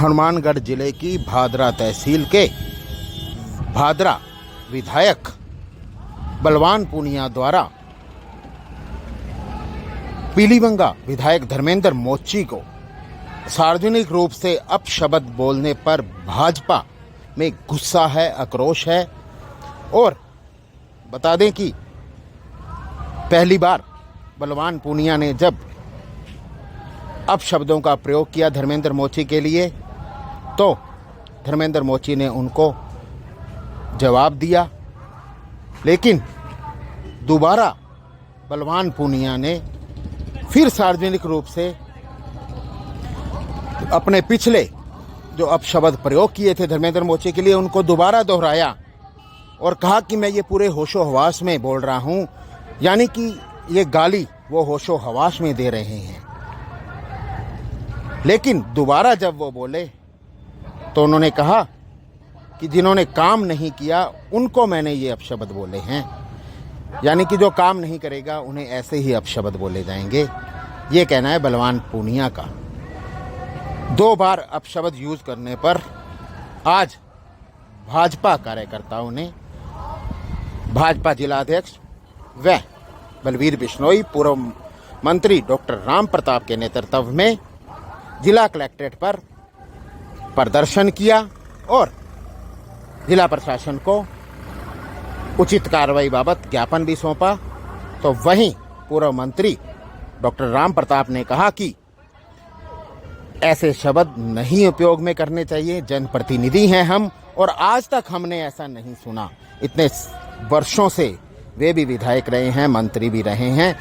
हनुमानगढ़ जिले की भादरा तहसील के भादरा विधायक बलवान पूनिया द्वारा पीलीबंगा विधायक धर्मेंद्र मोची को सार्वजनिक रूप से अपशब्द बोलने पर भाजपा में गुस्सा है, आक्रोश है। और बता दें कि पहली बार बलवान पूनिया ने जब अपशब्दों का प्रयोग किया धर्मेंद्र मोची के लिए, तो धर्मेंद्र मोची ने उनको जवाब दिया। लेकिन दोबारा बलवान पूनिया ने फिर सार्वजनिक रूप से अपने पिछले जो अपशब्द प्रयोग किए थे धर्मेंद्र मोची के लिए, उनको दोबारा दोहराया और कहा कि मैं ये पूरे होशो हवास में बोल रहा हूं, यानी कि ये गाली वो होशो हवास में दे रहे हैं। लेकिन दोबारा जब वो बोले तो उन्होंने कहा कि जिन्होंने काम नहीं किया उनको मैंने ये अपशब्द बोले हैं, यानी कि जो काम नहीं करेगा उन्हें ऐसे ही अपशब्द बोले जाएंगे। ये कहना है बलवान पूनिया का। 2 बार अपशब्द यूज करने पर आज भाजपा कार्यकर्ताओं ने भाजपा जिलाध्यक्ष व बलवीर बिश्नोई, पूर्व मंत्री डॉक्टर राम प्रताप के नेतृत्व में जिला कलेक्ट्रेट पर प्रदर्शन किया और जिला प्रशासन को उचित कार्रवाई बाबत ज्ञापन भी सौंपा। तो वहीं पूर्व मंत्री डॉक्टर राम प्रताप ने कहा कि ऐसे शब्द नहीं उपयोग में करने चाहिए, जनप्रतिनिधि हैं हम और आज तक हमने ऐसा नहीं सुना। इतने वर्षों से वे भी विधायक रहे हैं, मंत्री भी रहे हैं,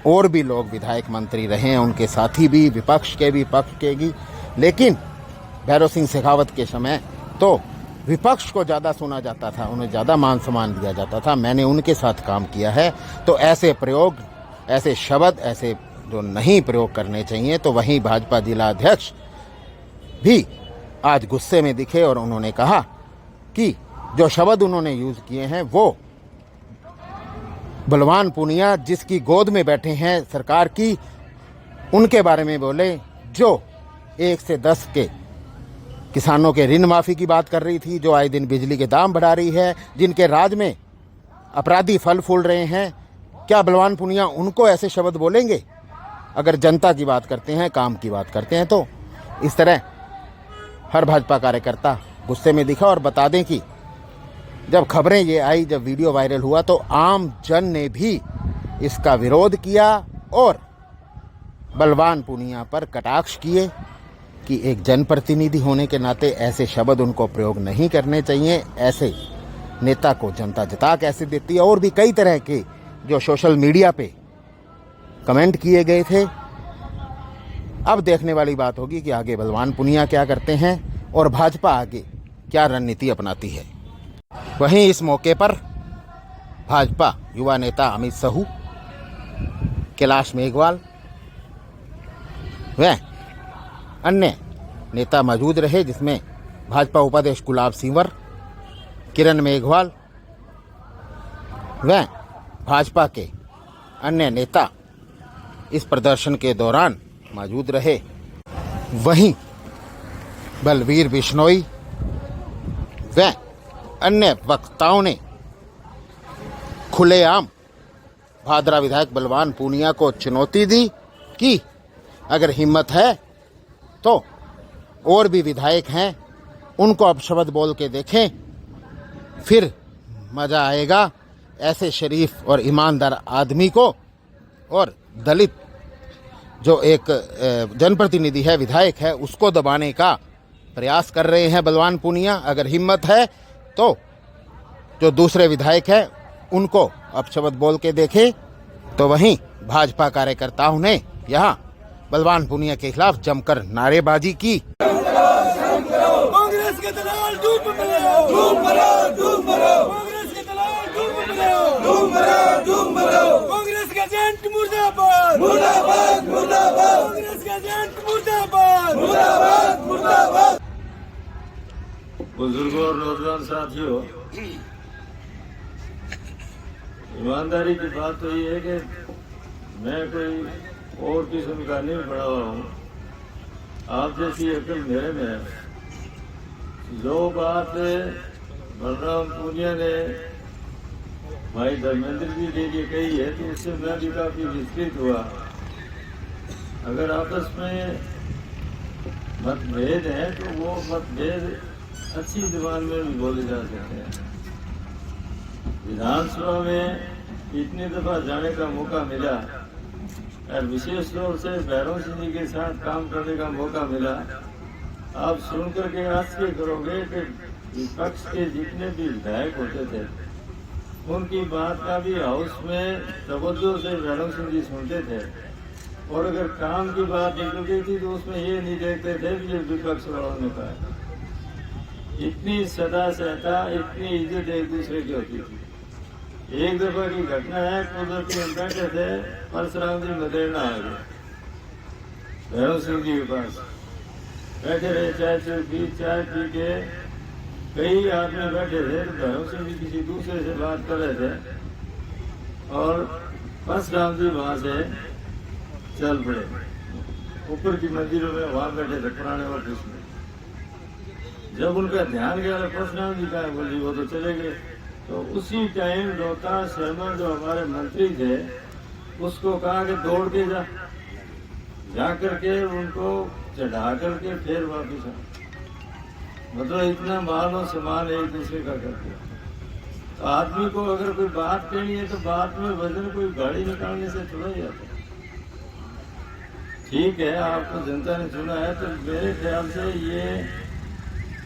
और भी लोग विधायक मंत्री रहे हैं, उनके साथी भी, विपक्ष के भी, पक्ष के भी। लेकिन भैरव सिंह शेखावत के समय तो विपक्ष को ज़्यादा सुना जाता था, उन्हें ज़्यादा मान सम्मान दिया जाता था। मैंने उनके साथ काम किया है, तो ऐसे प्रयोग, ऐसे शब्द, ऐसे जो नहीं प्रयोग करने चाहिए। तो वहीं भाजपा जिला अध्यक्ष भी आज गुस्से में दिखे और उन्होंने कहा कि जो शब्द उन्होंने यूज किए हैं वो बलवान पूनिया जिसकी गोद में बैठे हैं सरकार की, उनके बारे में बोले, जो 1 से 10 के किसानों के ऋण माफी की बात कर रही थी, जो आए दिन बिजली के दाम बढ़ा रही है, जिनके राज में अपराधी फल फूल रहे हैं। क्या बलवान पूनिया उनको ऐसे शब्द बोलेंगे? अगर जनता की बात करते हैं, काम की बात करते हैं, तो इस तरह हर भाजपा कार्यकर्ता गुस्से में दिखा। और बता दें कि जब खबरें ये आई, जब वीडियो वायरल हुआ, तो आम जन ने भी इसका विरोध किया और बलवान पूनिया पर कटाक्ष किए कि एक जनप्रतिनिधि होने के नाते ऐसे शब्द उनको प्रयोग नहीं करने चाहिए, ऐसे नेता को जनता जिता कैसे देती है। और भी कई तरह के जो सोशल मीडिया पे कमेंट किए गए थे। अब देखने वाली बात होगी कि आगे बलवान पूनिया क्या करते हैं और भाजपा आगे क्या रणनीति अपनाती है। वहीं इस मौके पर भाजपा युवा नेता अमित साहू, कैलाश मेघवाल व अन्य नेता मौजूद रहे, जिसमें भाजपा उपाध्यक्ष गुलाब सिंवर, किरण मेघवाल व भाजपा के अन्य नेता इस प्रदर्शन के दौरान मौजूद रहे। वहीं बलवीर बिश्नोई व अन्य वक्ताओं ने खुलेआम भादरा विधायक बलवान पूनिया को चुनौती दी कि अगर हिम्मत है तो और भी विधायक हैं, उनको अपशब्द बोल के देखें, फिर मजा आएगा। ऐसे शरीफ और ईमानदार आदमी को और दलित जो एक जनप्रतिनिधि है, विधायक है, उसको दबाने का प्रयास कर रहे हैं बलवान पूनिया। अगर हिम्मत है तो जो दूसरे विधायक हैं उनको अपशब्द बोल के देखें। तो वहीं भाजपा कार्यकर्ताओं ने यहाँ बलवान पूनिया के खिलाफ जमकर नारेबाजी की। कांग्रेस के दलाल डूब मरो, डूब मरो, डूब मरो। कांग्रेस के दलाल डूब मरो, डूब मरो, डूब मरो। कांग्रेस के एजेंट मुर्दाबाद, मुर्दाबाद, मुर्दाबाद। कांग्रेस के एजेंट मुर्दाबाद, मुर्दाबाद, मुर्दाबाद। बुजुर्गों और नौजवान साथियों, ईमानदारी की बात तो ये है कि मैं कोई और किस्म का नहीं पड़ा हुआ हूँ। आप जैसी अकल मेरे में है। जो बात बलराम पूनिया ने भाई धर्मेंद्र जी के लिए कही है तो उससे मैं भी काफी विस्तृत हुआ। अगर आपस में मतभेद है तो वो मतभेद अच्छी जुबान में भी बोले जा सकते हैं। विधानसभा में इतनी दफा जाने का मौका मिला और विशेष तौर से भैरव सिंह जी के साथ काम करने का मौका मिला। आप सुनकर के आश्चर्य करोगे कि विपक्ष के जितने भी विधायक होते थे उनकी बात का भी हाउस में तवज्जो से भैरव सिंह जी सुनते थे, और अगर काम की बात निकलती थी तो उसमें ये नहीं देखते थे कि विपक्ष वालों ने कहा। इतनी सदा सहता, इतनी इज्जत एक दूसरे की होती थी। एक दफा की घटना है, कुदरती हम बैठे थे, परशुराम जी मदेरना आ गए भैरव सिंह जी के पास, बैठे रहे, चाय पी के कई आदमी बैठे थे। तो भैरव सिंह जी किसी दूसरे से बात कर रहे थे और परशुराम जी वहां से चल पड़े ऊपर की मंदिरों में, वहां बैठे थे पुराने ऑफिस में। जब उनका ध्यान गया परशुराम जी का, बोली वो तो चले गए। तो उसी टाइम रोहतास शर्मा जो हमारे मंत्री थे उसको कहा कि दौड़ के जा करके उनको चढ़ा करके फिर वापिस आ। मतलब इतना मान और सम्मान एक दूसरे का करते। तो आदमी को अगर कोई बात कहनी है तो बात में वजन कोई गाड़ी निकालने से थोड़ा ही आता। ठीक है, आपको जनता ने चुना है, तो मेरे ख्याल से ये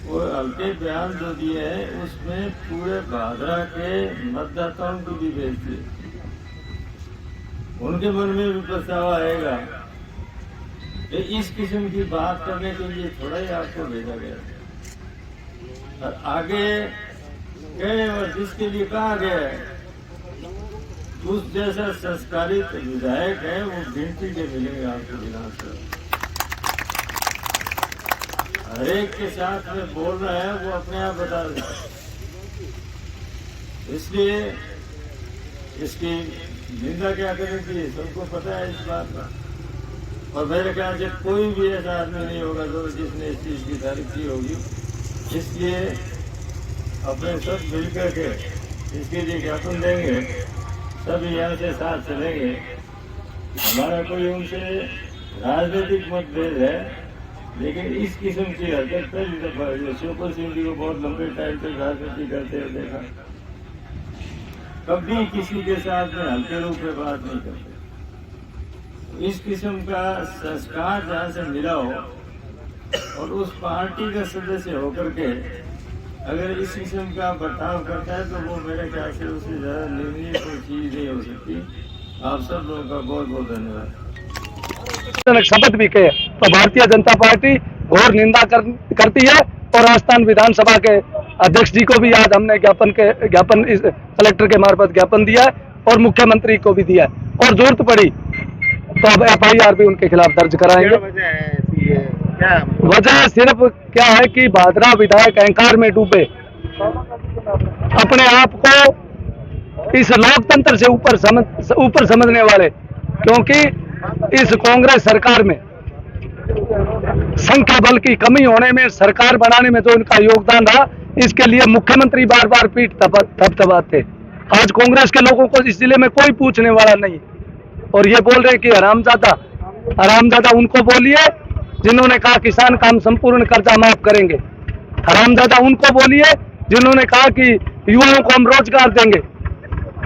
वो हल्के बयान जो दिए हैं उसमें पूरे भादरा के मतदाताओं की भी बेइज्जती है। उनके मन में भी पछतावा आएगा कि इस किस्म की बात करने के लिए थोड़ा ही आपको भेजा गया और आगे गए, और जिसके लिए कहा गया है उस जैसा संस्कारित विधायक है वो गिनती के मिलेंगे आपको विधानसभा। हर एक के साथ में बोल रहा है वो अपने आप बता रहा है, इसलिए इसकी निंदा क्या करनी चाहिए सबको पता है इस बात का। और मेरे ख्याल से कोई भी ऐसा आदमी नहीं होगा जो जिसने इस चीज की तारीफ की होगी। इसलिए अपने सब मिलकर के इसके लिए ज्ञापन देंगे, सब यहाँ से साथ चलेंगे। हमारा कोई उनसे राजनीतिक मतभेद है, लेकिन इस किस्म की हरकत पहली दफा सुपर सिंह जी को बहुत लंबे टाइम तक राजनीति करते हुए देखा। कभी किसी के साथ में हल्के रूप में बात नहीं करते। इस किस्म का संस्कार जहाँ से मिला हो और उस पार्टी का सदस्य होकर के अगर इस किस्म का बर्ताव करता है तो वो मेरे ख्याल से उससे ज्यादा निर्णय कोई चीज नहीं हो सकती। आप सब लोगों का बहुत बहुत धन्यवाद। शपथ भी किए तो भारतीय जनता पार्टी घोर निंदा करती है, और राजस्थान विधानसभा के अध्यक्ष जी को भी आज हमने ज्ञापन कलेक्टर के मार्फत ज्ञापन दिया है और मुख्यमंत्री को भी दिया है, और जरूरत पड़ी तो अब FIR भी उनके खिलाफ दर्ज कराएंगे। वजह सिर्फ क्या है कि भादरा विधायक अहंकार में डूबे, अपने आप को इस लोकतंत्र से ऊपर समझने वाले, क्योंकि इस कांग्रेस सरकार में संख्या बल की कमी होने में, सरकार बनाने में जो इनका योगदान रहा, इसके लिए मुख्यमंत्री बार बार पीठ थपथपाते। आज कांग्रेस के लोगों को इस जिले में कोई पूछने वाला नहीं, और ये बोल रहे कि हरामजादा उनको बोलिए जिन्होंने कहा किसान काम संपूर्ण कर्जा माफ करेंगे, हरामजादा उनको बोलिए जिन्होंने कहा कि युवाओं को हम रोजगार देंगे,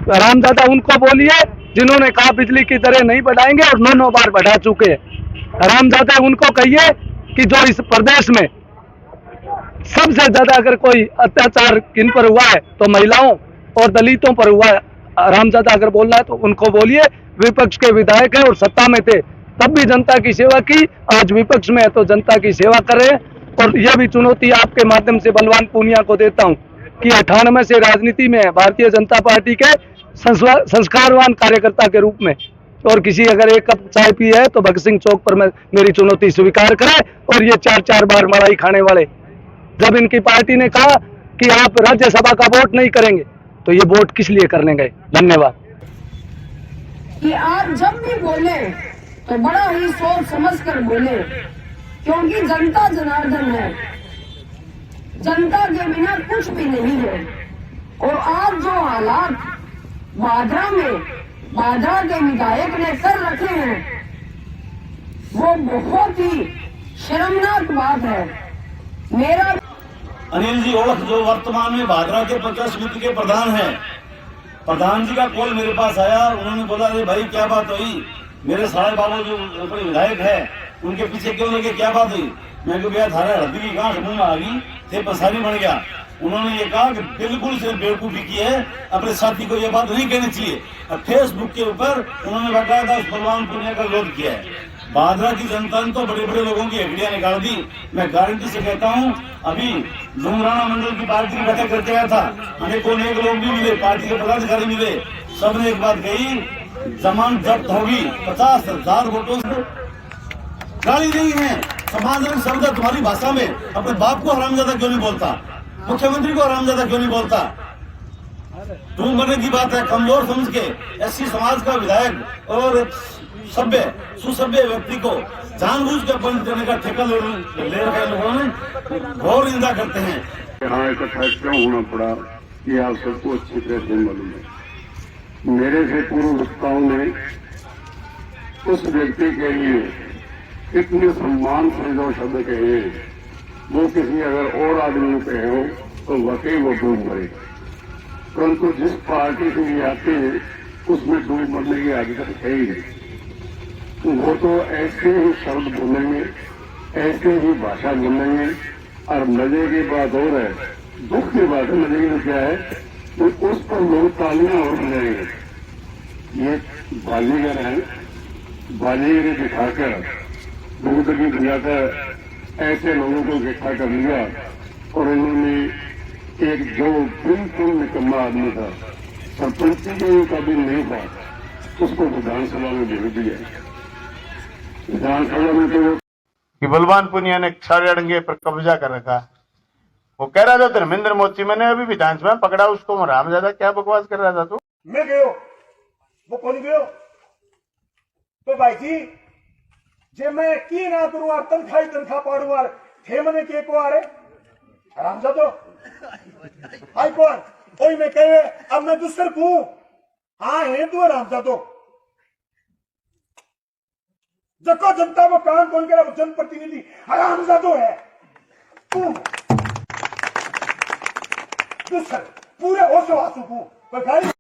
हरामजादा उनको बोलिए जिन्होंने कहा बिजली की दरें नहीं बढ़ाएंगे और 9 बार बढ़ा चुके हैं, हरामजादा उनको कहिए कि जो इस प्रदेश में सबसे ज्यादा अगर कोई अत्याचार किन पर हुआ है तो महिलाओं और दलितों पर हुआ है। हरामजादा अगर बोलना है तो उनको बोलिए। विपक्ष के विधायक हैं और सत्ता में थे तब भी जनता की सेवा की, आज विपक्ष में है तो जनता की सेवा कर रहे हैं। और यह भी चुनौती आपके माध्यम से बलवान पूनिया को देता हूं कि 98 से राजनीति में है, भारतीय जनता पार्टी के संस्कारवान कार्यकर्ता के रूप में, और किसी अगर एक कप चाय पी है तो भगत सिंह चौक पर मेरी चुनौती स्वीकार करे। और ये 4 बार मलाई खाने वाले, जब इनकी पार्टी ने कहा कि आप राज्यसभा का वोट नहीं करेंगे तो ये वोट किस लिए करने गए। धन्यवाद। कि आप जब भी बोले तो बड़ा ही सोच समझ कर बोले, क्योंकि जनता जनार्दन है। जनता के बिना कुछ भी नहीं है। और आज जो हालात बाजरा के विधायक ने कर रखे हैं वो बहुत ही शर्मनाक बात है। मेरा अनिल जी ओढ़ जो वर्तमान में भादरा के पंचायत समिति के प्रधान हैं, प्रधान जी का कॉल मेरे पास आया। उन्होंने बोला अरे भाई क्या बात हुई, मेरे सारे बाबू जो ऊपर विधायक है उनके पीछे क्यों लगे, क्या बात हुई। मैं को गया धारा हड्डी की गांठ मुंह में आ गई थे, पसारी बन गया। उन्होंने ये कहा कि बिल्कुल से बेवकूफी की है, अपने साथी को ये बात नहीं कहनी चाहिए। और फेसबुक के ऊपर उन्होंने बताया उस बलवान पुनिया का विरोध किया है। भादरा की जनता ने तो बड़े बड़े लोगों की हड्डियां निकाल दी। मैं गारंटी से कहता हूं, अभी डूमराना मंडल की पार्टी की बैठक करके आया था, अनेकों लोग भी मिले, पार्टी के पदाधिकारी मिले, सबने एक बात कही, जमानत जब्त होगी 50,000 वोटों से। गाली नहीं है, सम्मानजनक शब्द है तुम्हारी भाषा में। अपने बाप को हरामजादा क्यों नहीं बोलता, मुख्यमंत्री को हरामजादा क्यों नहीं बोलता। तुम बनने की बात है, कमजोर समझ के एससी समाज का विधायक और सभ्य सुसभ्य व्यक्ति को जानबूझ कर बंद करने का ठेका ले रखा है लोगों ने, घोर निंदा करते हैं। यहाँ इकट्ठा क्यों होना पड़ा ये आप सबको अच्छी तरह से मालूम है। मेरे से पूर्व वक्ताओं ने उस व्यक्ति के लिए इतने सम्मान से जो शब्द कहे, वो किसी अगर और आदमी को कहे हो तो वाकई वो डूब मरे। परंतु जिस पार्टी से ये आते हैं उसमें डूब मरने की आदत है ही नहीं। वो तो ऐसे ही शब्द बोलेंगे, ऐसे ही भाषा बोलेंगे। और मजे की बात और है, दुख की बात है, मजे की क्या है कि उस पर लोग तालियां और बजाएंगे। ये बाजीगर है, बाजीगरी दिखाकर दूध भी बुझाकर ऐसे लोगों को इकट्ठा कर लिया। और इन्होंने एक जो बिल्कुल निकम्मा आदमी था, सरपंच के काबिल नहीं था, उसको विधानसभा में भेज दिया। विधानसभा में तो कि बलवान पुनिया ने सारे पर कब्जा कर रखा। वो कह रहा था धर्मेंद्र मोदी, मैंने अभी विधानसभा में पकड़ा उसको, हरामजादा क्या बकवास कर रहा था तू। मैं गयो वो कौन गयो तो भाई जी जे मैं की ना करूँ और तनखा पाड़ू और थे मने के को आ रे हरामजादो आई कौन कोई मैं कहे अब मैं दूसर को हाँ है तू हरामजादो जको जनता को काम कौन करा जनप्रतिनिधि हरामजादो है तू दूसर पूरे होश आंसू को